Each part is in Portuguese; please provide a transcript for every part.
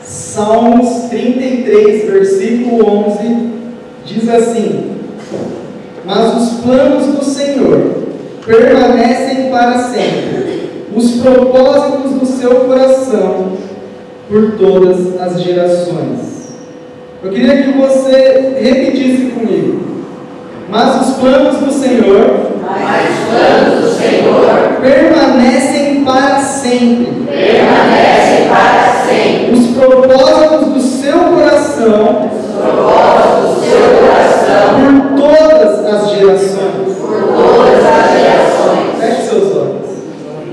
Salmos 33, versículo 11, diz assim: Mas os planos do Senhor permanecem para sempre, os propósitos do seu coração por todas as gerações. Eu queria que você repetisse comigo. Mas os planos do Senhor permanecem para sempre. Os propósitos do seu coração por todas as gerações. Feche seus olhos.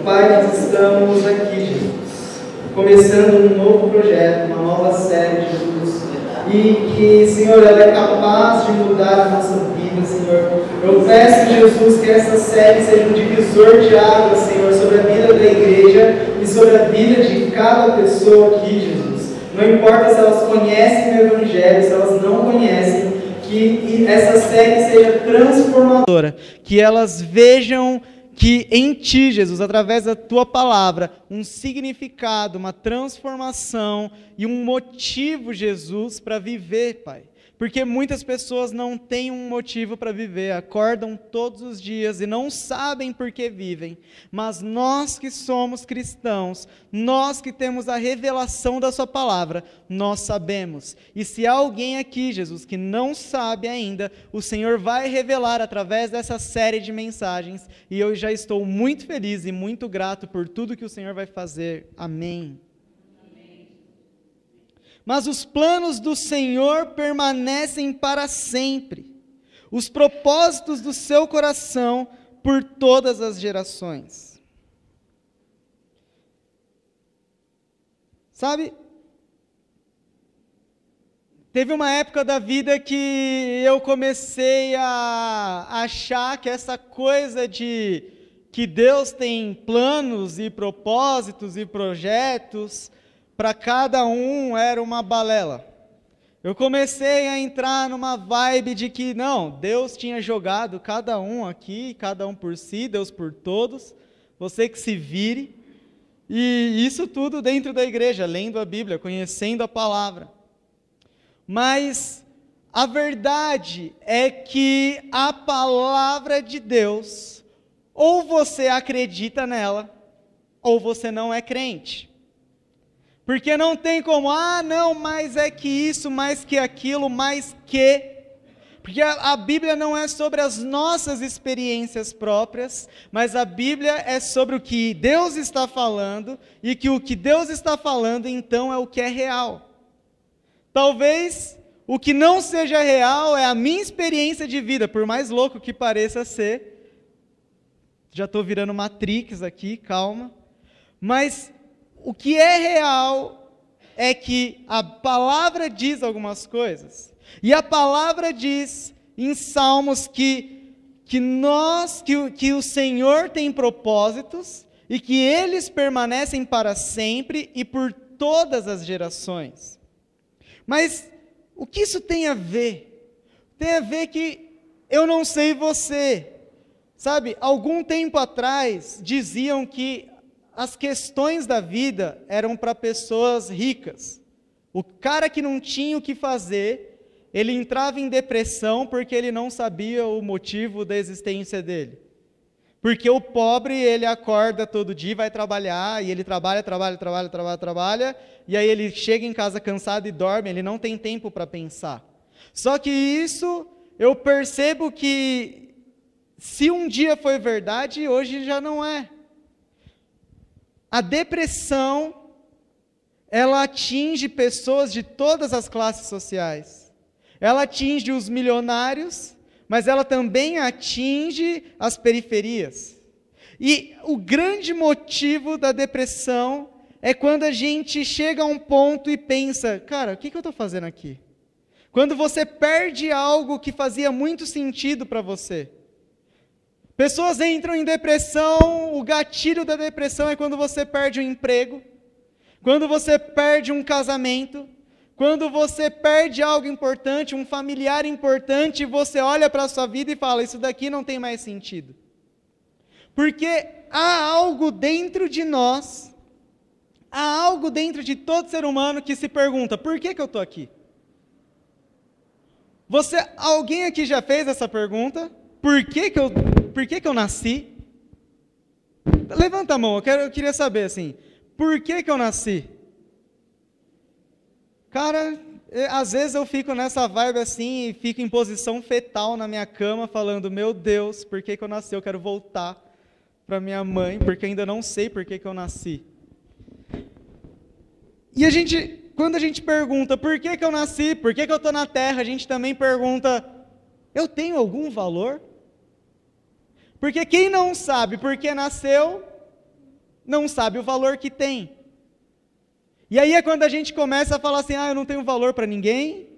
Pai, nós estamos aqui, Jesus, começando um novo projeto, uma nova série, Jesus, e que, Senhor, ela é capaz de mudar a nossa vida, Senhor. Eu peço, Jesus, que essa série seja um divisor de águas, Senhor, sobre a vida da igreja e sobre a vida de cada pessoa aqui, Jesus. Não importa se elas conhecem o Evangelho, se elas não conhecem, que essa série seja transformadora, que elas vejam que em Ti, Jesus, através da Tua palavra, um significado, uma transformação e um motivo, Jesus, para viver, Pai. Porque muitas pessoas não têm um motivo para viver, acordam todos os dias e não sabem por que vivem. Mas nós que somos cristãos, nós que temos a revelação da Sua palavra, nós sabemos. E se há alguém aqui, Jesus, que não sabe ainda, o Senhor vai revelar através dessa série de mensagens. E eu já estou muito feliz e muito grato por tudo que o Senhor vai fazer. Amém. Mas os planos do Senhor permanecem para sempre, os propósitos do seu coração por todas as gerações. Sabe, teve uma época da vida que eu comecei a achar que essa coisa de que Deus tem planos e propósitos e projetos para cada um era uma balela. Eu comecei a entrar numa vibe de que não, Deus tinha jogado cada um aqui, cada um por si, Deus por todos, você que se vire, e isso tudo dentro da igreja, lendo a Bíblia, conhecendo a palavra. Mas a verdade é que a palavra de Deus, ou você acredita nela, ou você não é crente. Porque não tem como, não, mais é que isso, mais que aquilo, mais que... Porque a Bíblia não é sobre as nossas experiências próprias, mas a Bíblia é sobre o que Deus está falando, e que o que Deus está falando, então, é o que é real. Talvez o que não seja real é a minha experiência de vida, por mais louco que pareça ser. Já estou virando Matrix aqui, calma. Mas o que é real é que a palavra diz algumas coisas. E a palavra diz em Salmos que o Senhor tem propósitos e que eles permanecem para sempre e por todas as gerações. Mas o que isso tem a ver? Tem a ver que eu não sei você. Sabe, algum tempo atrás diziam que as questões da vida eram para pessoas ricas. O cara que não tinha o que fazer, ele entrava em depressão porque ele não sabia o motivo da existência dele. Porque o pobre, ele acorda todo dia, vai trabalhar, e ele trabalha, e aí ele chega em casa cansado e dorme, ele não tem tempo para pensar. Só que isso, eu percebo que, se um dia foi verdade, hoje já não é. A depressão, ela atinge pessoas de todas as classes sociais. Ela atinge os milionários, mas ela também atinge as periferias. E o grande motivo da depressão é quando a gente chega a um ponto e pensa, cara, o que eu estou fazendo aqui? Quando você perde algo que fazia muito sentido para você. Pessoas entram em depressão, o gatilho da depressão é quando você perde um emprego, quando você perde um casamento, quando você perde algo importante, um familiar importante, e você olha para a sua vida e fala, isso daqui não tem mais sentido. Porque há algo dentro de nós, há algo dentro de todo ser humano que se pergunta: por que eu estou aqui? Alguém aqui já fez essa pergunta? Por que eu nasci? Levanta a mão, eu queria saber assim, por que eu nasci? Cara, às vezes eu fico nessa vibe assim, e fico em posição fetal na minha cama, falando: meu Deus, por que eu nasci? Eu quero voltar para minha mãe, porque ainda não sei por que eu nasci. E quando a gente pergunta: por que eu nasci? Por que eu estou na Terra? A gente também pergunta: eu tenho algum valor? Porque quem não sabe por que nasceu, não sabe o valor que tem. E aí é quando a gente começa a falar assim: eu não tenho valor para ninguém,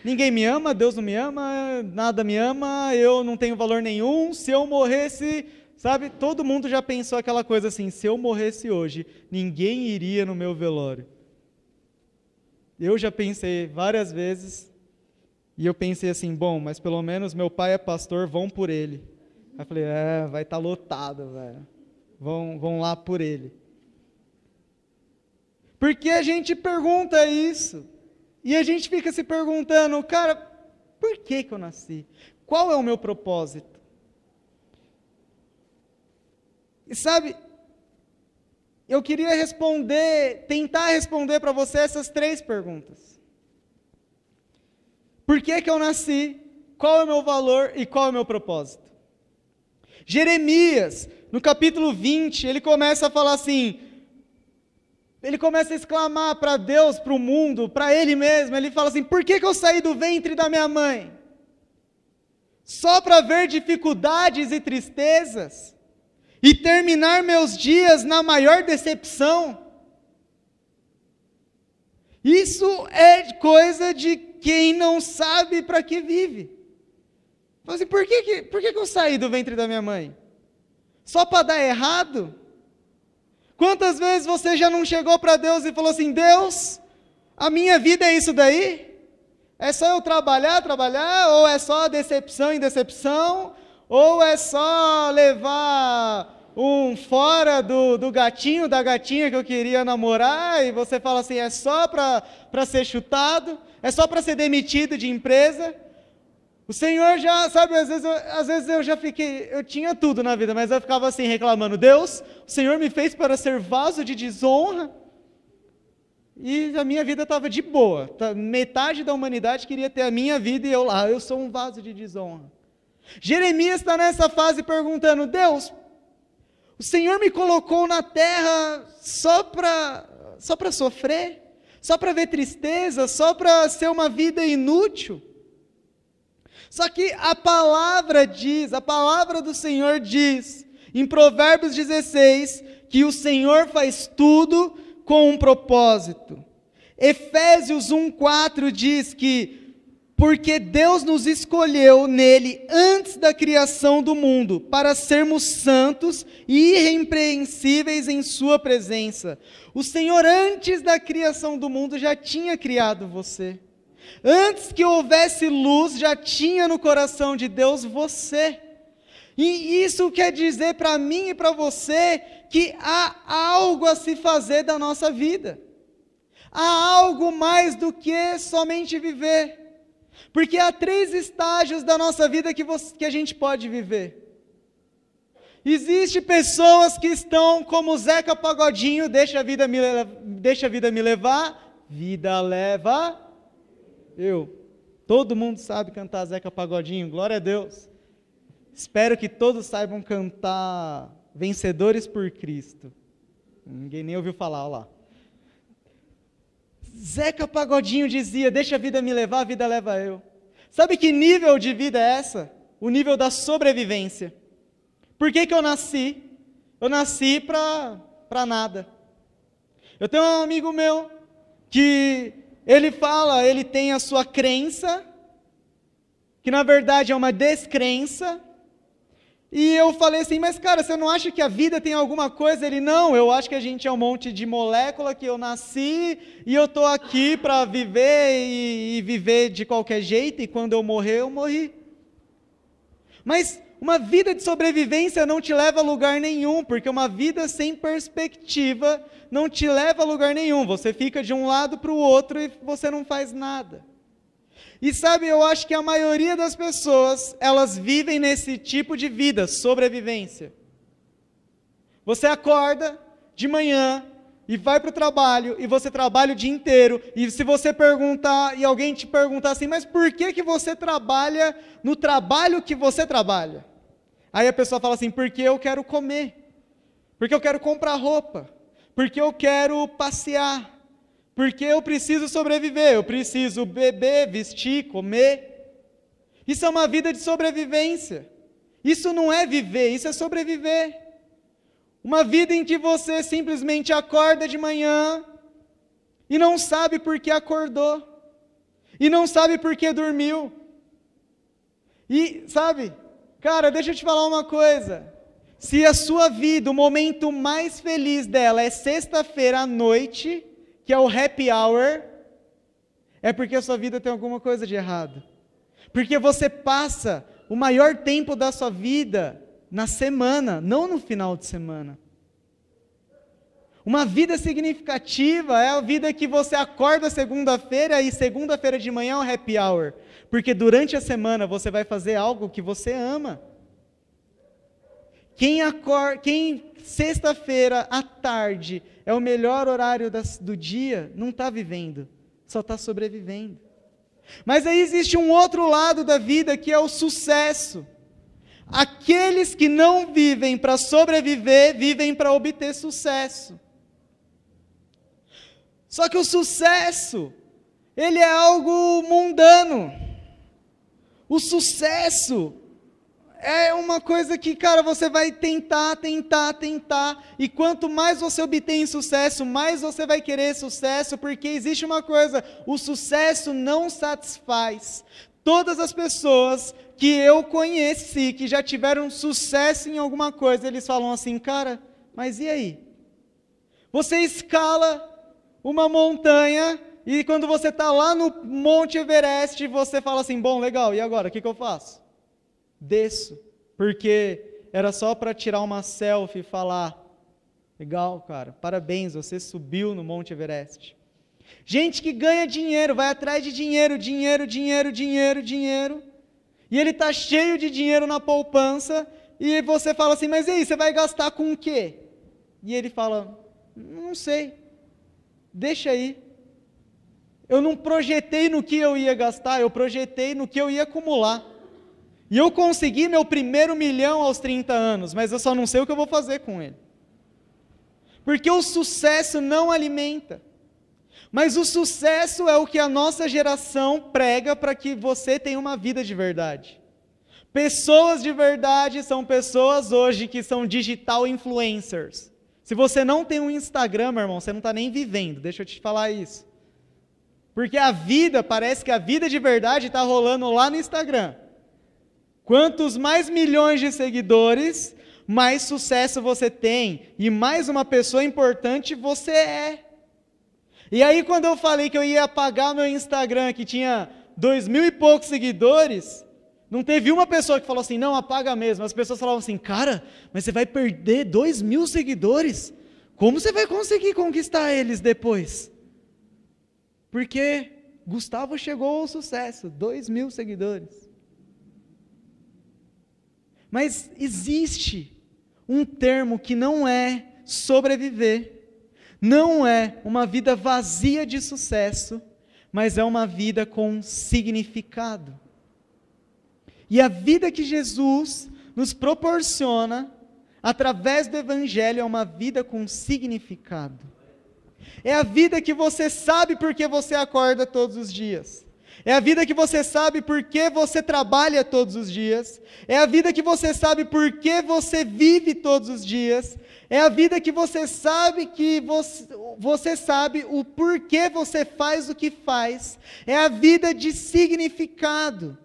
ninguém me ama, Deus não me ama, nada me ama, eu não tenho valor nenhum, se eu morresse, sabe, todo mundo já pensou aquela coisa assim: se eu morresse hoje, ninguém iria no meu velório. Eu já pensei várias vezes, e eu pensei assim: bom, mas pelo menos meu pai é pastor, vão por ele. Aí eu falei: vai estar lotado, velho, vão lá por ele. Porque a gente pergunta isso, e a gente fica se perguntando: cara, por que eu nasci? Qual é o meu propósito? E sabe, eu queria tentar responder para você essas 3 perguntas. Por que eu nasci? Qual é o meu valor e qual é o meu propósito? Jeremias, no capítulo 20, ele começa a falar assim, ele começa a exclamar para Deus, para o mundo, para ele mesmo, ele fala assim: por que eu saí do ventre da minha mãe? Só para ver dificuldades e tristezas? E terminar meus dias na maior decepção? Isso é coisa de quem não sabe para que vive. Fala assim: por que eu saí do ventre da minha mãe? Só para dar errado? Quantas vezes você já não chegou para Deus e falou assim: Deus, a minha vida é isso daí? É só eu trabalhar, ou é só decepção em decepção, ou é só levar um fora do gatinho, da gatinha que eu queria namorar, e você fala assim: é só para ser chutado, é só para ser demitido de empresa. O Senhor já, sabe, às vezes eu já fiquei, eu tinha tudo na vida, mas eu ficava assim reclamando: Deus, o Senhor me fez para ser vaso de desonra, e a minha vida estava de boa, metade da humanidade queria ter a minha vida, e eu sou um vaso de desonra. Jeremias está nessa fase perguntando: Deus, o Senhor me colocou na terra só para sofrer? Só para ver tristeza? Só para ser uma vida inútil? Só que a palavra do Senhor diz, em Provérbios 16, que o Senhor faz tudo com um propósito. Efésios 1:4 diz que, porque Deus nos escolheu nele antes da criação do mundo, para sermos santos e irrepreensíveis em sua presença. O Senhor, antes da criação do mundo, já tinha criado você. Antes que houvesse luz, já tinha no coração de Deus você. E isso quer dizer para mim e para você que há algo a se fazer da nossa vida. Há algo mais do que somente viver. Porque há 3 estágios da nossa vida que a gente pode viver. Existem pessoas que estão como Zeca Pagodinho: deixa a vida me levar, vida leva eu. Todo mundo sabe cantar Zeca Pagodinho, glória a Deus. Espero que todos saibam cantar Vencedores por Cristo. Ninguém nem ouviu falar, olha lá. Zeca Pagodinho dizia: deixa a vida me levar, a vida leva eu. Sabe que nível de vida é essa? O nível da sobrevivência. Por que eu nasci? Eu nasci para nada. Eu tenho um amigo meu que ele tem a sua crença, que na verdade é uma descrença. E eu falei assim: mas cara, você não acha que a vida tem alguma coisa? Ele: não, eu acho que a gente é um monte de molécula, que eu nasci e eu estou aqui para viver e viver de qualquer jeito, e quando eu morrer, eu morri. Mas uma vida de sobrevivência não te leva a lugar nenhum, porque uma vida sem perspectiva não te leva a lugar nenhum. Você fica de um lado para o outro e você não faz nada. E sabe, eu acho que a maioria das pessoas, elas vivem nesse tipo de vida, sobrevivência. Você acorda de manhã e vai para o trabalho, e você trabalha o dia inteiro, e se você perguntar, e alguém te perguntar assim, mas por que você trabalha no trabalho que você trabalha? Aí a pessoa fala assim, porque eu quero comer, porque eu quero comprar roupa, porque eu quero passear, porque eu preciso sobreviver, eu preciso beber, vestir, comer. Isso é uma vida de sobrevivência. Isso não é viver, isso é sobreviver. Uma vida em que você simplesmente acorda de manhã e não sabe por que acordou, e não sabe por que dormiu. E, sabe, cara, deixa eu te falar uma coisa. Se a sua vida, o momento mais feliz dela é sexta-feira à noite, que é o happy hour, é porque a sua vida tem alguma coisa de errado. Porque você passa o maior tempo da sua vida na semana, não no final de semana. Uma vida significativa é a vida que você acorda segunda-feira e segunda-feira de manhã é um happy hour. Porque durante a semana você vai fazer algo que você ama. Quem sexta-feira à tarde é o melhor horário do dia, não está vivendo, só está sobrevivendo. Mas aí existe um outro lado da vida que é o sucesso. Aqueles que não vivem para sobreviver, vivem para obter sucesso. Só que o sucesso, ele é algo mundano. O sucesso é uma coisa que, cara, você vai tentar, e quanto mais você obtém sucesso, mais você vai querer sucesso, porque existe uma coisa, o sucesso não satisfaz. Todas as pessoas que eu conheci, que já tiveram sucesso em alguma coisa, eles falam assim, cara, mas e aí? Você escala uma montanha, e quando você está lá no Monte Everest, você fala assim, bom, legal, e agora, o que eu faço? Desço, porque era só para tirar uma selfie e falar, legal, cara, parabéns, você subiu no Monte Everest. Gente que ganha dinheiro, vai atrás de dinheiro, e ele está cheio de dinheiro na poupança, e você fala assim, mas e aí, você vai gastar com o quê? E ele fala, não sei, deixa aí. Eu não projetei no que eu ia gastar, eu projetei no que eu ia acumular. E eu consegui meu primeiro 1 milhão aos 30 anos, mas eu só não sei o que eu vou fazer com ele. Porque o sucesso não alimenta. Mas o sucesso é o que a nossa geração prega para que você tenha uma vida de verdade. Pessoas de verdade são pessoas hoje que são digital influencers. Se você não tem um Instagram, meu irmão, você não está nem vivendo, deixa eu te falar isso. Porque a vida, parece que a vida de verdade está rolando lá no Instagram. Quantos mais milhões de seguidores, mais sucesso você tem, e mais uma pessoa importante você é. E aí quando eu falei que eu ia apagar meu Instagram, que tinha 2.000 e poucos seguidores, não teve uma pessoa que falou assim, não, apaga mesmo. As pessoas falavam assim, cara, mas você vai perder 2.000 seguidores? Como você vai conseguir conquistar eles depois? Porque Gustavo chegou ao sucesso, 2.000 seguidores. Mas existe um termo que não é sobreviver, não é uma vida vazia de sucesso, mas é uma vida com significado. E a vida que Jesus nos proporciona, através do Evangelho, é uma vida com significado. É a vida que você sabe porque você acorda todos os dias. É a vida que você sabe porque você trabalha todos os dias. É a vida que você sabe porque você vive todos os dias. É a vida que você sabe você sabe o porquê você faz o que faz. É a vida de significado.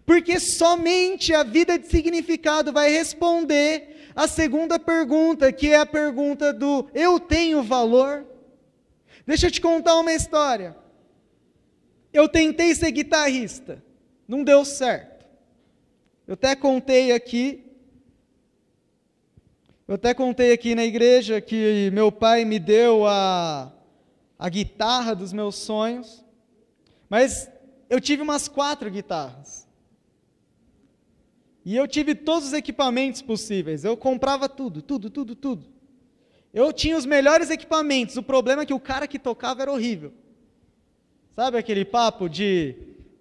Porque somente a vida de significado vai responder a segunda pergunta, que é a pergunta do eu tenho valor? Deixa eu te contar uma história. Eu tentei ser guitarrista, não deu certo. Eu até contei aqui na igreja que meu pai me deu a guitarra dos meus sonhos, mas eu tive umas 4 guitarras. E eu tive todos os equipamentos possíveis, eu comprava tudo. Eu tinha os melhores equipamentos, o problema é que o cara que tocava era horrível. Sabe aquele papo de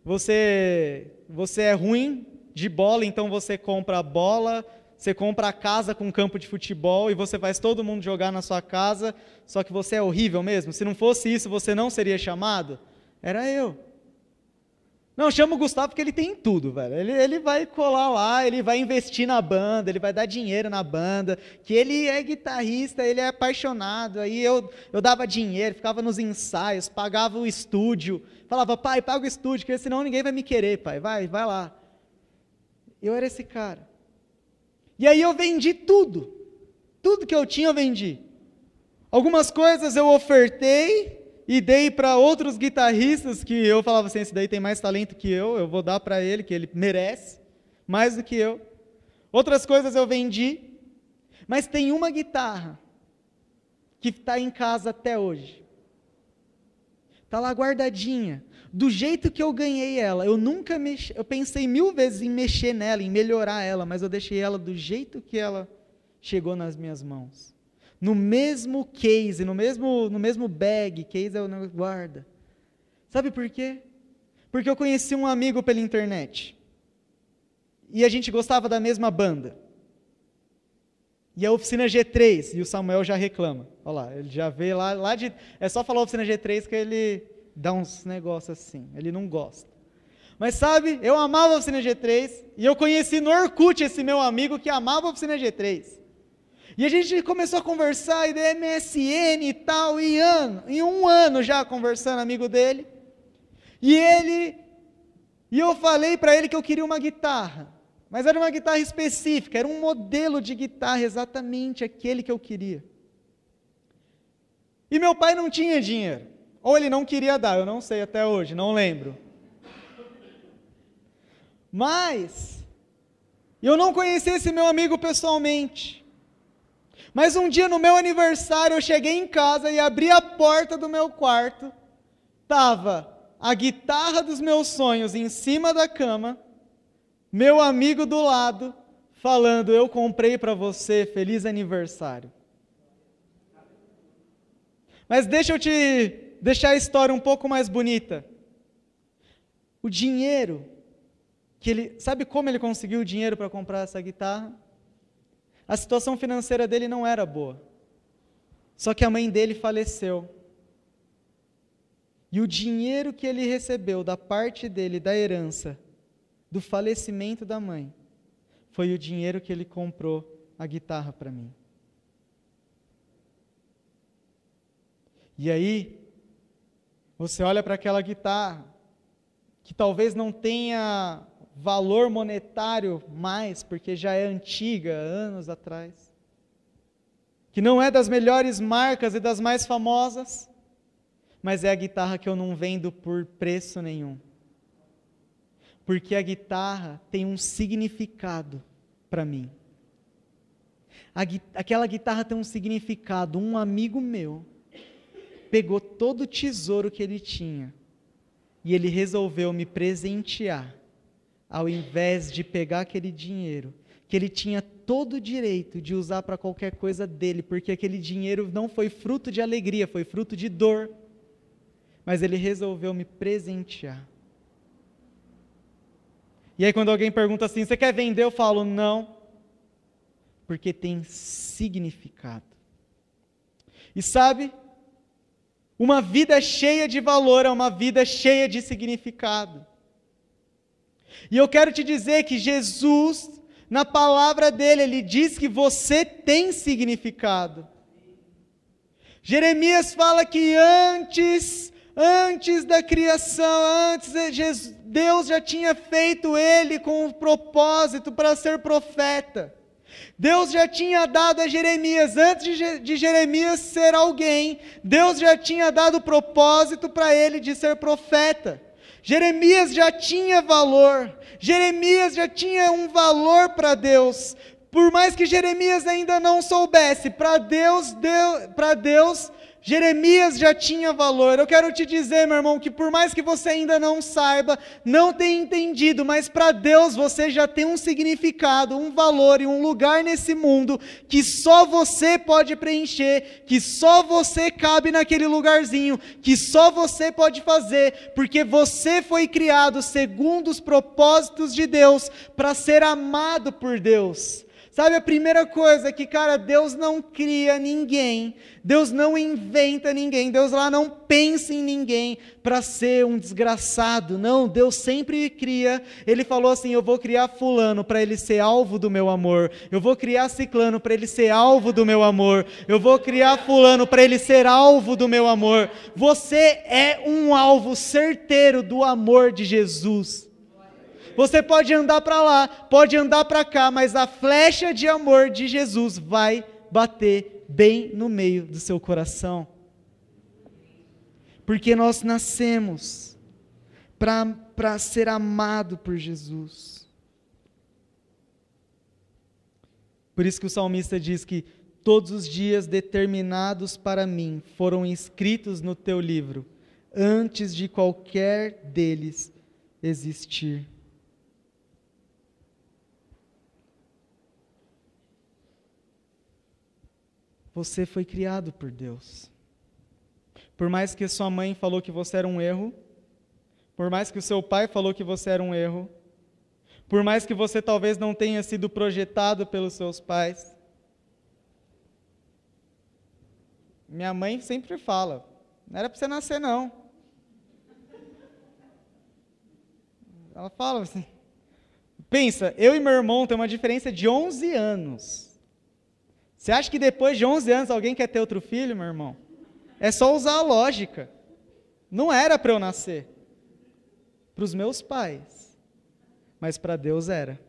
você é ruim de bola, então você compra a bola, você compra a casa com campo de futebol e você faz todo mundo jogar na sua casa, só que você é horrível mesmo. Se não fosse isso, você não seria chamado? Era eu. Não, chama o Gustavo porque ele tem tudo, velho. Ele vai colar lá, ele vai investir na banda, ele vai dar dinheiro na banda, que ele é guitarrista, ele é apaixonado. Aí eu dava dinheiro, ficava nos ensaios, pagava o estúdio, falava, pai, paga o estúdio, porque senão ninguém vai me querer, pai, vai lá. Eu era esse cara. E aí eu vendi tudo que eu tinha eu vendi. Algumas coisas eu ofertei e dei para outros guitarristas que eu falava assim, esse daí tem mais talento que eu vou dar para ele, que ele merece, mais do que eu. Outras coisas eu vendi, mas tem uma guitarra que está em casa até hoje. Está lá guardadinha, do jeito que eu ganhei ela. Eu nunca mexi, eu pensei 1000 vezes em mexer nela, em melhorar ela, mas eu deixei ela do jeito que ela chegou nas minhas mãos. No mesmo case, no mesmo bag, case é o guarda. Sabe por quê? Porque eu conheci um amigo pela internet. E a gente gostava da mesma banda. E a Oficina G3, e o Samuel já reclama. Olha lá, ele já veio lá de... É só falar Oficina G3 que ele dá uns negócios assim, ele não gosta. Mas sabe, eu amava a Oficina G3, e eu conheci no Orkut esse meu amigo que amava a Oficina G3. E a gente começou a conversar, e da MSN e tal, e em um ano já conversando, amigo dele. E eu falei para ele que eu queria uma guitarra, mas era uma guitarra específica, era um modelo de guitarra, exatamente aquele que eu queria. E meu pai não tinha dinheiro, ou ele não queria dar, eu não sei até hoje, não lembro. Mas, eu não conheci esse meu amigo pessoalmente. Mas um dia no meu aniversário eu cheguei em casa e abri a porta do meu quarto, estava a guitarra dos meus sonhos em cima da cama, meu amigo do lado, falando, eu comprei para você, feliz aniversário. Mas deixa eu te deixar a história um pouco mais bonita. O dinheiro, sabe como ele conseguiu o dinheiro para comprar essa guitarra? A situação financeira dele não era boa. Só que a mãe dele faleceu. E o dinheiro que ele recebeu da parte dele, da herança, do falecimento da mãe, foi o dinheiro que ele comprou a guitarra para mim. E aí, você olha para aquela guitarra, que talvez não tenha valor monetário mais, porque já é antiga, anos atrás, que não é das melhores marcas e das mais famosas, mas é a guitarra que eu não vendo por preço nenhum, porque a guitarra tem um significado para mim. Aquela guitarra tem um significado. Um amigo meu pegou todo o tesouro que ele tinha e ele resolveu me presentear, ao invés de pegar aquele dinheiro, que ele tinha todo o direito de usar para qualquer coisa dele, porque aquele dinheiro não foi fruto de alegria, foi fruto de dor, mas ele resolveu me presentear. E aí quando alguém pergunta assim, você quer vender? Eu falo, não, porque tem significado. E sabe, uma vida cheia de valor é uma vida cheia de significado. E eu quero te dizer que Jesus, na palavra dele, ele diz que você tem significado. Jeremias fala que antes da criação, Deus já tinha feito ele com um propósito para ser profeta. Deus já tinha dado a Jeremias, antes de Jeremias ser alguém, Deus já tinha dado o propósito para ele de ser profeta. Jeremias já tinha valor, Jeremias já tinha um valor para Deus. Por mais que Jeremias ainda não soubesse, para Deus, Jeremias já tinha valor. Eu quero te dizer, meu irmão, que por mais que você ainda não saiba, não tenha entendido, mas para Deus você já tem um significado, um valor e um lugar nesse mundo que só você pode preencher, que só você cabe naquele lugarzinho, que só você pode fazer, porque você foi criado segundo os propósitos de Deus, para ser amado por Deus. Sabe, a primeira coisa é que, cara, Deus não cria ninguém, Deus não inventa ninguém, Deus lá não pensa em ninguém para ser um desgraçado. Não, Deus sempre cria. Ele falou assim: eu vou criar fulano para ele ser alvo do meu amor, eu vou criar ciclano para ele ser alvo do meu amor, eu vou criar fulano para ele ser alvo do meu amor. Você é um alvo certeiro do amor de Jesus. Você pode andar para lá, pode andar para cá, mas a flecha de amor de Jesus vai bater bem no meio do seu coração. Porque nós nascemos para ser amado por Jesus. Por isso que o salmista diz que todos os dias determinados para mim foram escritos no teu livro, antes de qualquer deles existir. Você foi criado por Deus. Por mais que sua mãe falou que você era um erro, por mais que o seu pai falou que você era um erro, por mais que você talvez não tenha sido projetado pelos seus pais. Minha mãe sempre fala: não era para você nascer, não. Ela fala assim. Pensa, eu e meu irmão temos uma diferença de 11 anos. Você acha que depois de 11 anos alguém quer ter outro filho, meu irmão? É só usar a lógica. Não era para eu nascer. Para os meus pais. Mas para Deus era.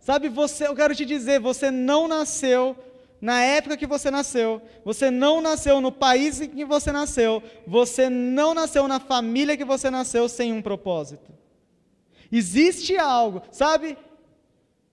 Sabe, eu quero te dizer, você não nasceu na época que você nasceu. Você não nasceu no país em que você nasceu. Você não nasceu na família que você nasceu sem um propósito. Existe algo, sabe?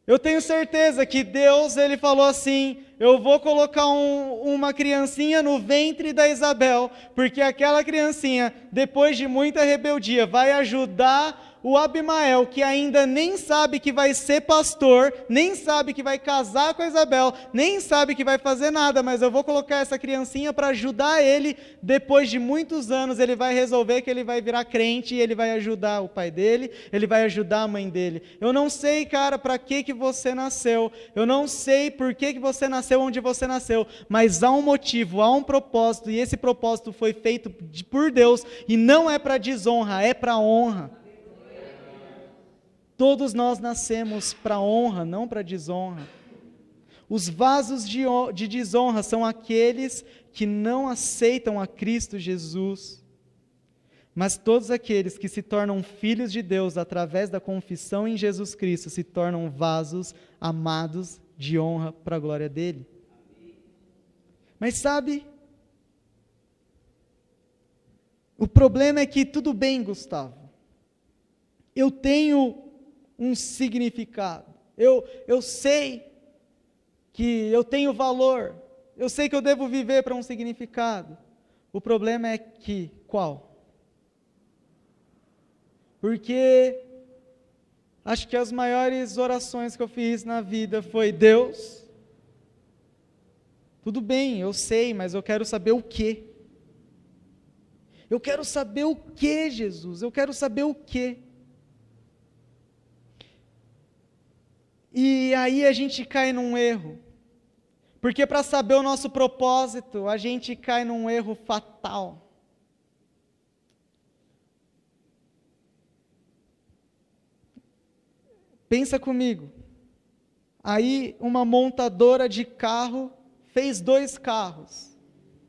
Eu tenho certeza que Deus, Ele falou assim: eu vou colocar uma criancinha no ventre da Isabel, porque aquela criancinha, depois de muita rebeldia, vai ajudar o Abimael, que ainda nem sabe que vai ser pastor, nem sabe que vai casar com a Isabel, nem sabe que vai fazer nada, mas eu vou colocar essa criancinha para ajudar ele. Depois de muitos anos, ele vai resolver que ele vai virar crente e ele vai ajudar o pai dele, ele vai ajudar a mãe dele. Eu não sei, cara, para que você nasceu, eu não sei por que você nasceu onde você nasceu, mas há um motivo, há um propósito, e esse propósito foi feito por Deus, e não é para desonra, é para honra. Todos nós nascemos para honra, não para desonra. Os vasos de desonra são aqueles que não aceitam a Cristo Jesus. Mas todos aqueles que se tornam filhos de Deus através da confissão em Jesus Cristo se tornam vasos amados de honra para a glória dele. Mas sabe, o problema é que tudo bem, Gustavo. Eu tenho um significado. Eu sei que eu tenho valor. Eu sei que eu devo viver para um significado. O problema é que, qual? Porque acho que as maiores orações que eu fiz na vida foi: Deus, tudo bem, eu sei, mas eu quero saber o quê? Eu quero saber o quê, Jesus? Eu quero saber o quê? E aí a gente cai num erro, porque para saber o nosso propósito, a gente cai num erro fatal. Pensa comigo, aí uma montadora de carro fez 2 carros,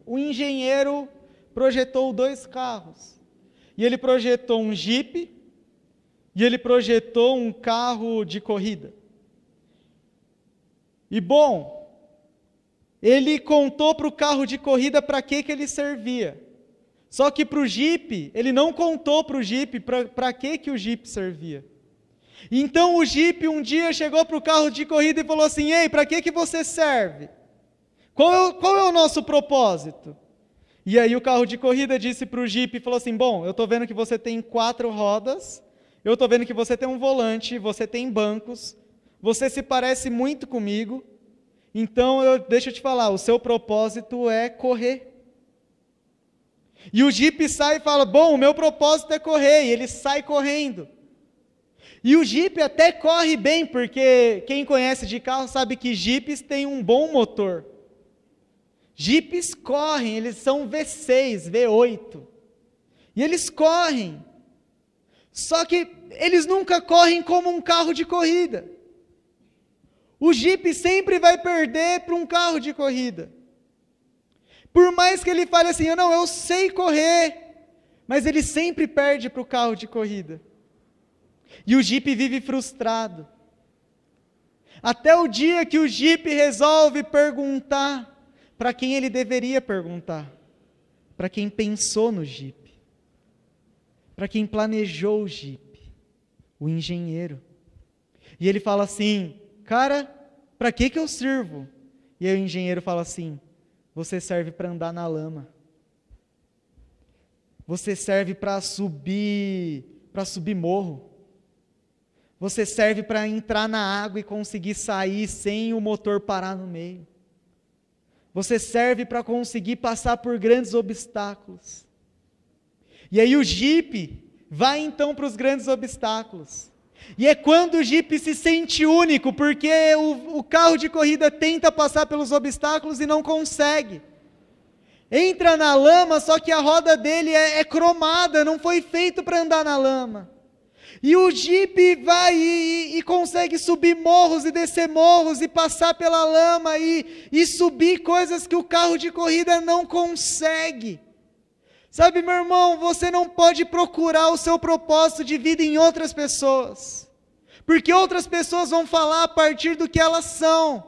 o engenheiro projetou 2 carros, e ele projetou um Jeep, e ele projetou um carro de corrida. E bom, ele contou para o carro de corrida para que ele servia. Só que para o Jeep, ele não contou para o Jeep para que o Jeep servia. Então o Jeep um dia chegou para o carro de corrida e falou assim: ei, para que você serve? Qual é o nosso propósito? E aí o carro de corrida disse para o Jeep e falou assim: bom, eu estou vendo que você tem 4 rodas, eu estou vendo que você tem um volante, você tem bancos, você se parece muito comigo, então deixa eu te falar, o seu propósito é correr. E o Jeep sai e fala: bom, o meu propósito é correr, e ele sai correndo. E o Jeep até corre bem, porque quem conhece de carro sabe que Jeeps têm um bom motor. Jeeps correm, eles são V6, V8. E eles correm. Só que eles nunca correm como um carro de corrida. O Jeep sempre vai perder para um carro de corrida. Por mais que ele fale assim: não, eu sei correr, mas ele sempre perde para o carro de corrida. E o Jeep vive frustrado. Até o dia que o Jeep resolve perguntar para quem ele deveria perguntar. Para quem pensou no Jeep. Para quem planejou o Jeep. O engenheiro. E ele fala assim: cara, para que eu sirvo? E aí o engenheiro fala assim: você serve para andar na lama. Você serve para subir morro. Você serve para entrar na água e conseguir sair sem o motor parar no meio. Você serve para conseguir passar por grandes obstáculos. E aí o Jeep vai então para os grandes obstáculos. E é quando o Jeep se sente único, porque o carro de corrida tenta passar pelos obstáculos e não consegue. Entra na lama, só que a roda dele é cromada, não foi feito para andar na lama. E o Jeep vai e consegue subir morros e descer morros e passar pela lama e subir coisas que o carro de corrida não consegue. Sabe, meu irmão, você não pode procurar o seu propósito de vida em outras pessoas, porque outras pessoas vão falar a partir do que elas são.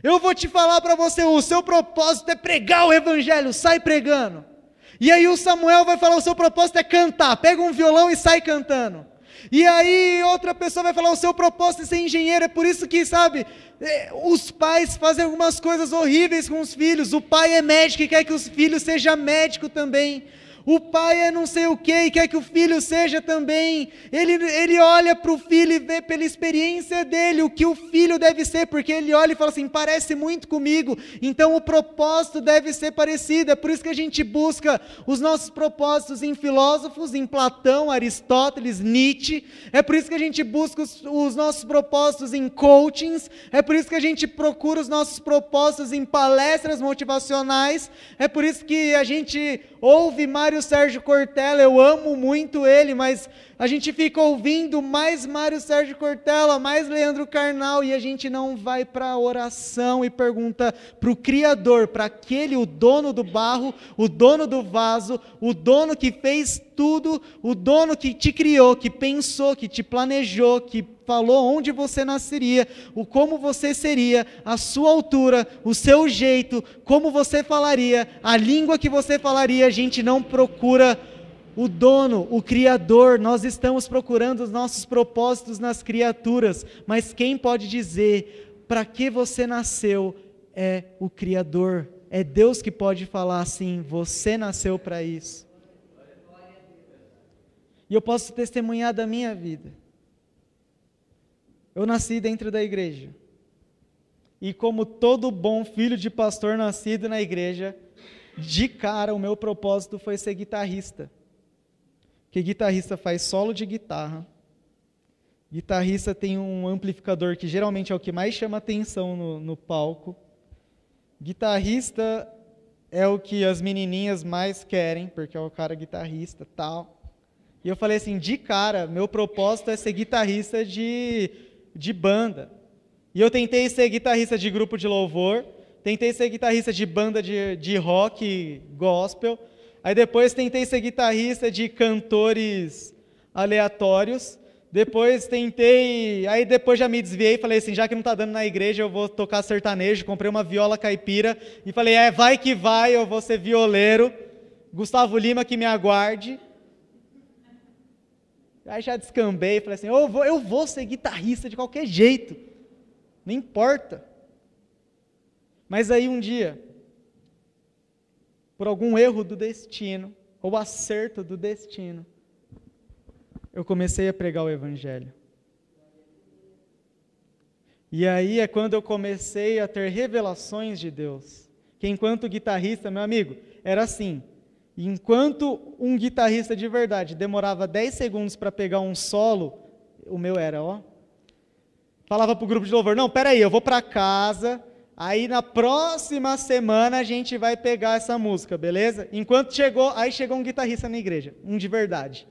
Eu vou te falar para você: o seu propósito é pregar o evangelho, sai pregando. E aí o Samuel vai falar: o seu propósito é cantar, pega um violão e sai cantando. E aí outra pessoa vai falar: o seu propósito é ser engenheiro. É por isso que, sabe, os pais fazem algumas coisas horríveis com os filhos. O pai é médico e quer que os filhos sejam médicos também. O pai é não sei o que e quer que o filho seja também. Ele olha para o filho e vê pela experiência dele o que o filho deve ser, porque ele olha e fala assim: parece muito comigo, então o propósito deve ser parecido. É por isso que a gente busca os nossos propósitos em filósofos, em Platão, Aristóteles, Nietzsche. É por isso que a gente busca os nossos propósitos em coachings. É por isso que a gente procura os nossos propósitos em palestras motivacionais. É por isso que a gente ouve Mário Sérgio Cortella. Eu amo muito ele, mas a gente fica ouvindo mais Mário Sérgio Cortella, mais Leandro Carnal, e a gente não vai para a oração e pergunta para o Criador, para aquele, o dono do barro, o dono do vaso, o dono que fez tudo, o dono que te criou, que pensou, que te planejou, que falou onde você nasceria, o como você seria, a sua altura, o seu jeito, como você falaria, a língua que você falaria. A gente não procura o dono, o Criador. Nós estamos procurando os nossos propósitos nas criaturas, mas quem pode dizer para que você nasceu é o Criador. É Deus que pode falar assim: você nasceu para isso. E eu posso testemunhar da minha vida. Eu nasci dentro da igreja. E como todo bom filho de pastor nascido na igreja, de cara o meu propósito foi ser guitarrista. Porque guitarrista faz solo de guitarra. Guitarrista tem um amplificador que geralmente é o que mais chama atenção no palco. Guitarrista é o que as menininhas mais querem, porque é o cara guitarrista, tal. E eu falei assim, de cara, meu propósito é ser guitarrista de banda. E eu tentei ser guitarrista de grupo de louvor, tentei ser guitarrista de banda de rock gospel, aí depois tentei ser guitarrista de cantores aleatórios, depois já me desviei, falei assim, já que não está dando na igreja, eu vou tocar sertanejo, comprei uma viola caipira, e falei, vai que vai, eu vou ser violeiro, Gustavo Lima que me aguarde. Aí já descambei, falei assim, eu vou ser guitarrista de qualquer jeito, não importa. Mas aí um dia, por algum erro do destino, ou acerto do destino, eu comecei a pregar o Evangelho. E aí é quando eu comecei a ter revelações de Deus, que enquanto guitarrista, meu amigo, era assim, enquanto um guitarrista de verdade demorava 10 segundos para pegar um solo, o meu era, falava para o grupo de louvor, não, peraí, eu vou para casa, aí na próxima semana a gente vai pegar essa música, beleza? Enquanto chegou um guitarrista na igreja, um de verdade,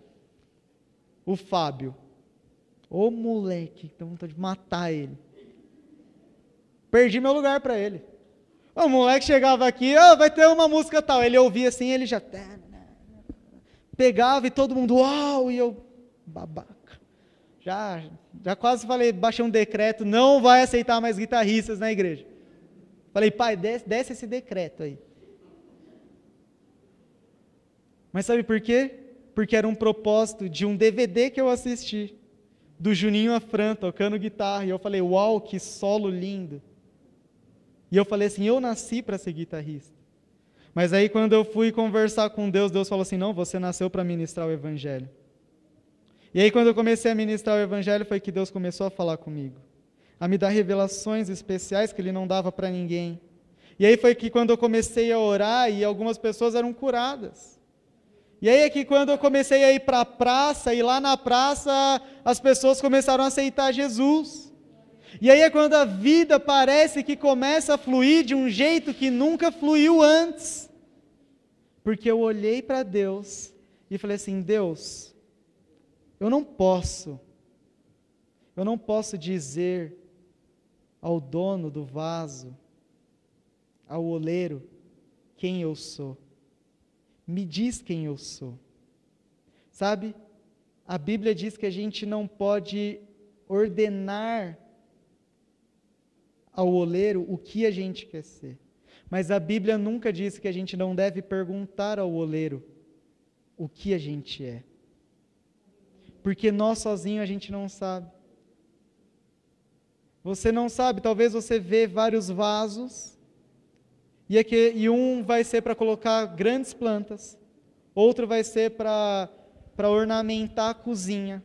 o Fábio. Ô moleque, então vontade de matar ele. Perdi meu lugar para ele. O moleque chegava aqui, vai ter uma música tal. Ele ouvia assim, ele já pegava e todo mundo, uau, e eu, babaca. Já quase falei, baixei um decreto, não vai aceitar mais guitarristas na igreja. Falei, pai, desce esse decreto aí. Mas sabe por quê? Porque era um propósito de um DVD que eu assisti, do Juninho Afran tocando guitarra, e eu falei, uau, que solo lindo. E eu falei assim, eu nasci para ser guitarrista. Mas aí quando eu fui conversar com Deus, Deus falou assim, não, você nasceu para ministrar o Evangelho. E aí quando eu comecei a ministrar o Evangelho, foi que Deus começou a falar comigo, a me dar revelações especiais que Ele não dava para ninguém. E aí foi que quando eu comecei a orar, e algumas pessoas eram curadas. E aí é que quando eu comecei a ir para a praça, e lá na praça as pessoas começaram a aceitar Jesus. E aí é quando a vida parece que começa a fluir de um jeito que nunca fluiu antes. Porque eu olhei para Deus e falei assim, Deus, eu não posso dizer ao dono do vaso, ao oleiro, quem eu sou. Me diz quem eu sou. Sabe, a Bíblia diz que a gente não pode ordenar ao oleiro o que a gente quer ser. Mas a Bíblia nunca diz que a gente não deve perguntar ao oleiro o que a gente é. Porque nós sozinhos a gente não sabe. Você não sabe, talvez você vê vários vasos, e um vai ser para colocar grandes plantas, outro vai ser para ornamentar a cozinha,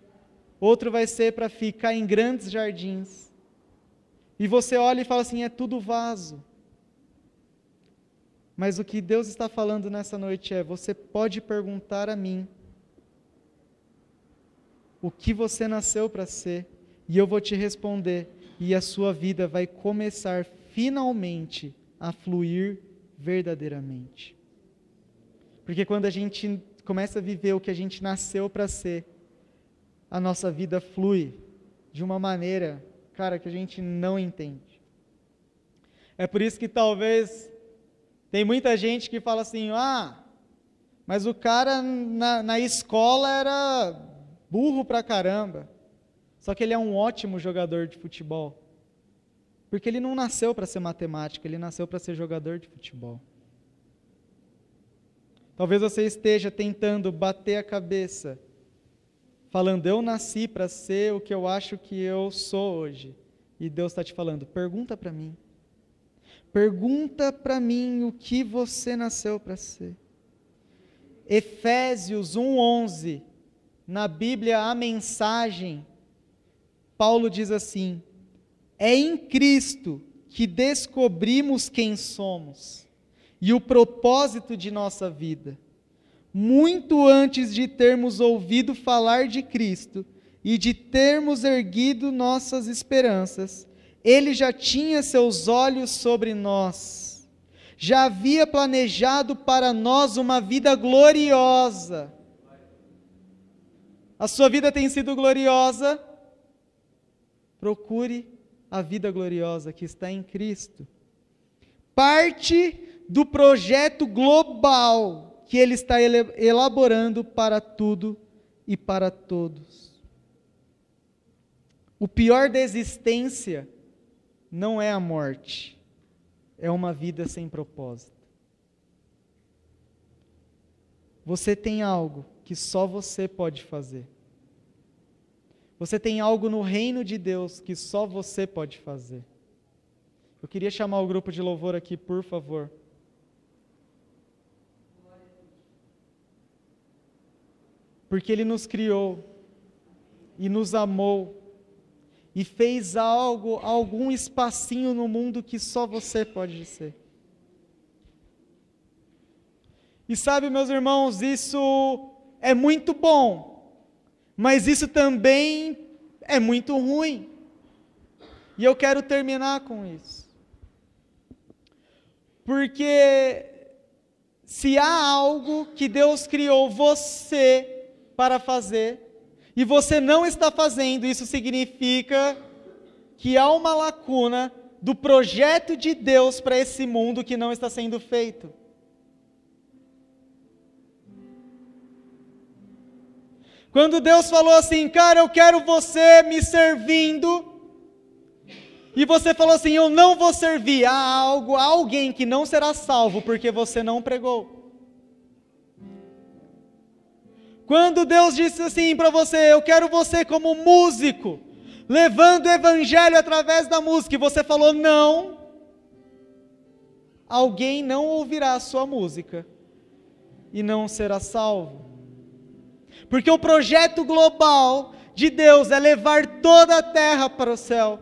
outro vai ser para ficar em grandes jardins. E você olha e fala assim, é tudo vaso. Mas o que Deus está falando nessa noite é, você pode perguntar a mim o que você nasceu para ser, e eu vou te responder, e a sua vida vai começar finalmente a fluir verdadeiramente. Porque quando a gente começa a viver o que a gente nasceu para ser, a nossa vida flui de uma maneira, cara, que a gente não entende. É por isso que talvez tem muita gente que fala assim, mas o cara na escola era burro pra caramba, só que ele é um ótimo jogador de futebol, porque ele não nasceu para ser matemático, ele nasceu para ser jogador de futebol. Talvez você esteja tentando bater a cabeça, falando, eu nasci para ser o que eu acho que eu sou hoje. E Deus está te falando, pergunta para mim. Pergunta para mim o que você nasceu para ser. Efésios 1:11, na Bíblia, a mensagem, Paulo diz assim, é em Cristo que descobrimos quem somos e o propósito de nossa vida. Muito antes de termos ouvido falar de Cristo e de termos erguido nossas esperanças, Ele já tinha seus olhos sobre nós, já havia planejado para nós uma vida gloriosa. A sua vida tem sido gloriosa? Procure a vida gloriosa que está em Cristo. Parte do projeto global que Ele está elaborando para tudo e para todos. O pior da existência não é a morte, é uma vida sem propósito. Você tem algo que só você pode fazer. Você tem algo no reino de Deus que só você pode fazer. Eu queria chamar o grupo de louvor aqui, por favor. Porque Ele nos criou e nos amou e fez algum espacinho no mundo que só você pode ser. E sabe, meus irmãos, isso é muito bom, mas isso também é muito ruim. E eu quero terminar com isso. Porque se há algo que Deus criou você para fazer, e você não está fazendo, isso significa que há uma lacuna do projeto de Deus para esse mundo que não está sendo feito. Quando Deus falou assim, cara, eu quero você me servindo, e você falou assim, eu não vou servir a alguém que não será salvo porque você não pregou. Quando Deus disse assim para você, eu quero você como músico, levando o evangelho através da música, e você falou não, alguém não ouvirá a sua música e não será salvo. Porque o projeto global de Deus é levar toda a terra para o céu.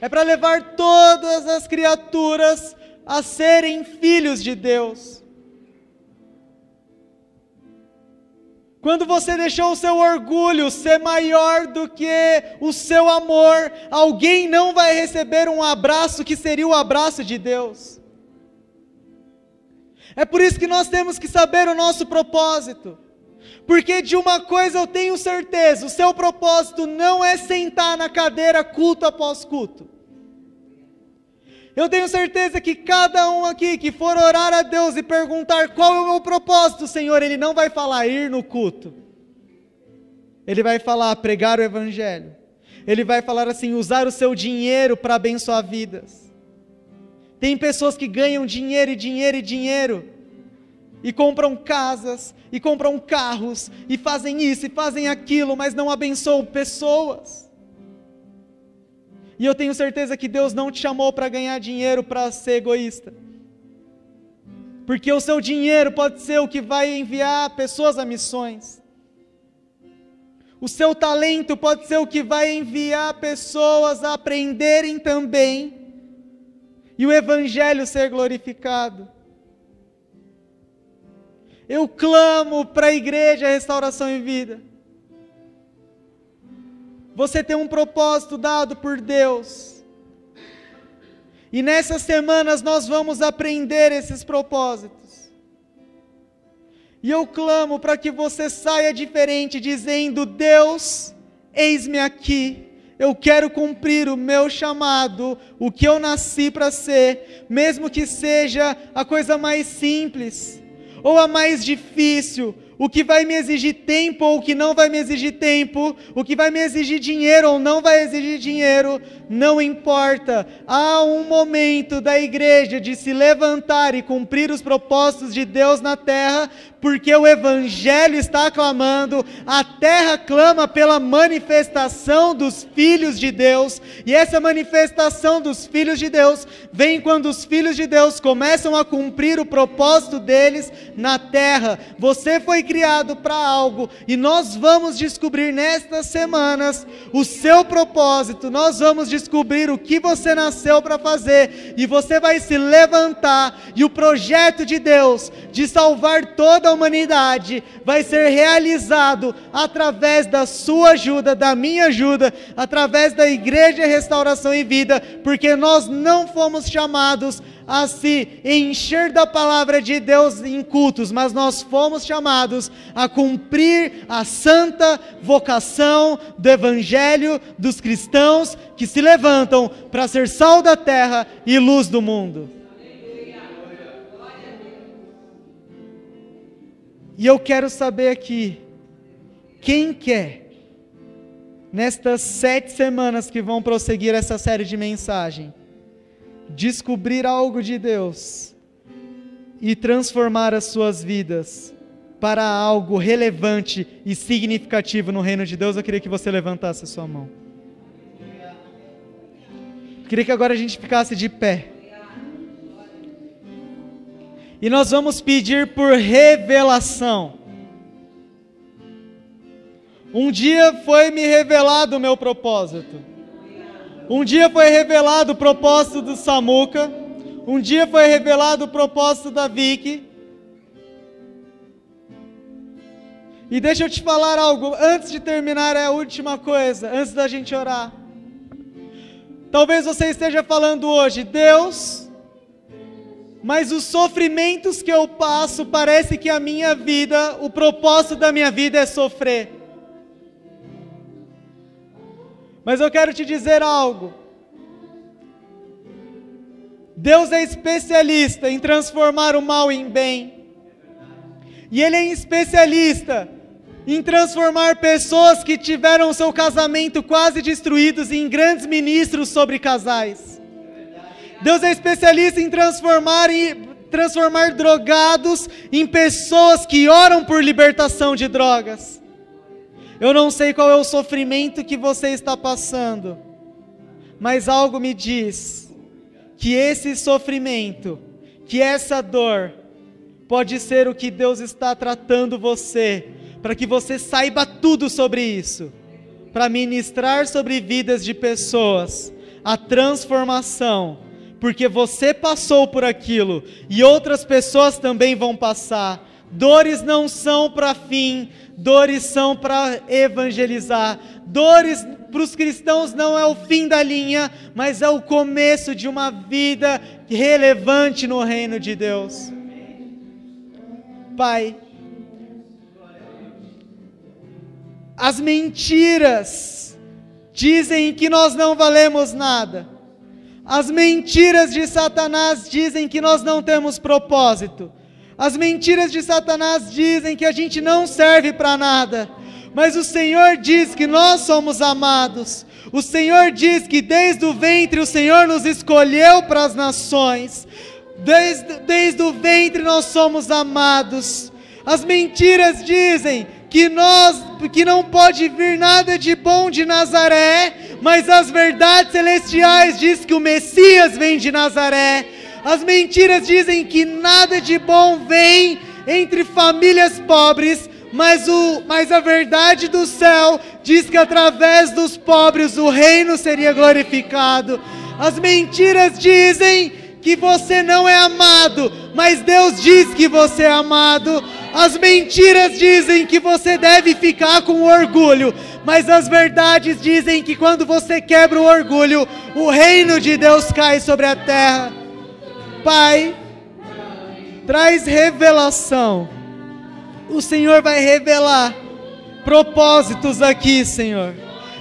É para levar todas as criaturas a serem filhos de Deus. Quando você deixou o seu orgulho ser maior do que o seu amor, alguém não vai receber um abraço que seria o abraço de Deus. É por isso que nós temos que saber o nosso propósito. Porque de uma coisa eu tenho certeza, o seu propósito não é sentar na cadeira culto após culto. Eu tenho certeza que cada um aqui que for orar a Deus e perguntar qual é o meu propósito, Senhor, ele não vai falar ir no culto. Ele vai falar pregar o evangelho. Ele vai falar assim, usar o seu dinheiro para abençoar vidas. Tem pessoas que ganham dinheiro e dinheiro e dinheiro, e compram casas, e compram carros, e fazem isso, e fazem aquilo, mas não abençoam pessoas. E eu tenho certeza que Deus não te chamou para ganhar dinheiro para ser egoísta. Porque o seu dinheiro pode ser o que vai enviar pessoas a missões. O seu talento pode ser o que vai enviar pessoas a aprenderem também, e o evangelho ser glorificado. Eu clamo para a igreja Restauração e Vida. Você tem um propósito dado por Deus. E nessas semanas nós vamos aprender esses propósitos. E eu clamo para que você saia diferente, dizendo, Deus, eis-me aqui. Eu quero cumprir o meu chamado, o que eu nasci para ser, mesmo que seja a coisa mais simples, ou a mais difícil, o que vai me exigir tempo ou o que não vai me exigir tempo, o que vai me exigir dinheiro ou não vai exigir dinheiro, não importa. Há um momento da igreja de se levantar e cumprir os propósitos de Deus na terra, porque o evangelho está clamando, a terra clama pela manifestação dos filhos de Deus, e essa manifestação dos filhos de Deus vem quando os filhos de Deus começam a cumprir o propósito deles na terra. Você foi criado para algo, e nós vamos descobrir nestas semanas o seu propósito, nós vamos descobrir o que você nasceu para fazer, e você vai se levantar, e o projeto de Deus de salvar toda a humanidade vai ser realizado através da sua ajuda, da minha ajuda, através da Igreja Restauração e Vida, porque nós não fomos chamados a se encher da palavra de Deus em cultos, mas nós fomos chamados a cumprir a santa vocação do Evangelho dos cristãos que se levantam para ser sal da terra e luz do mundo. E eu quero saber aqui, quem quer, nestas 7 semanas que vão prosseguir essa série de mensagem, descobrir algo de Deus e transformar as suas vidas para algo relevante e significativo no reino de Deus, eu queria que você levantasse a sua mão. Eu queria que agora a gente ficasse de pé. E nós vamos pedir por revelação. Um dia foi me revelado o meu propósito. Um dia foi revelado o propósito do Samuca. Um dia foi revelado o propósito da Vicky. E deixa eu te falar algo, antes de terminar, é a última coisa, antes da gente orar. Talvez você esteja falando hoje, Deus, mas os sofrimentos que eu passo, parece que a minha vida, o propósito da minha vida é sofrer. Mas eu quero te dizer algo. Deus é especialista em transformar o mal em bem. E Ele é especialista em transformar pessoas que tiveram seu casamento quase destruídos em grandes ministros sobre casais. Deus é especialista em transformar drogados em pessoas que oram por libertação de drogas. Eu não sei qual é o sofrimento que você está passando, mas algo me diz que esse sofrimento, que essa dor, pode ser o que Deus está tratando você, para que você saiba tudo sobre isso, para ministrar sobre vidas de pessoas, a transformação, porque você passou por aquilo, e outras pessoas também vão passar. Dores não são para fim, dores são para evangelizar. Dores para os cristãos não é o fim da linha, mas é o começo de uma vida relevante no reino de Deus. Pai, as mentiras dizem que nós não valemos nada. As mentiras de Satanás dizem que nós não temos propósito. As mentiras de Satanás dizem que a gente não serve para nada. Mas o Senhor diz que nós somos amados. O Senhor diz que desde o ventre o Senhor nos escolheu para as nações. Desde o ventre nós somos amados. As mentiras dizem que não pode vir nada de bom de Nazaré, mas as verdades celestiais dizem que o Messias vem de Nazaré. As mentiras dizem que nada de bom vem entre famílias pobres, mas a verdade do céu diz que através dos pobres o reino seria glorificado. As mentiras dizem que você não é amado, mas Deus diz que você é amado. As mentiras dizem que você deve ficar com orgulho, mas as verdades dizem que quando você quebra o orgulho, o reino de Deus cai sobre a terra. Pai, traz revelação. O Senhor vai revelar propósitos aqui, Senhor.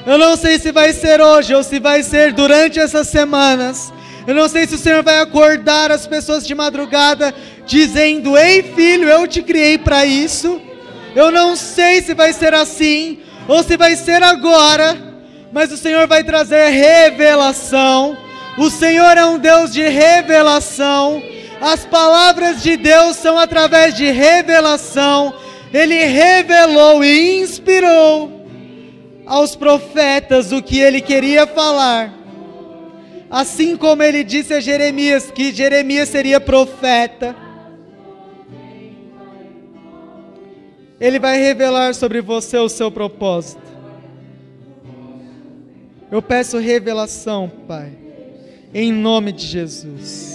Eu não sei se vai ser hoje ou se vai ser durante essas semanas. Eu não sei se o Senhor vai acordar as pessoas de madrugada dizendo: ei filho, eu te criei para isso. Eu não sei se vai ser assim ou se vai ser agora, mas o Senhor vai trazer revelação. O Senhor é um Deus de revelação. As palavras de Deus são através de revelação. Ele revelou e inspirou aos profetas o que Ele queria falar. Assim como Ele disse a Jeremias que Jeremias seria profeta, Ele vai revelar sobre você o seu propósito. Eu peço revelação, Pai, em nome de Jesus.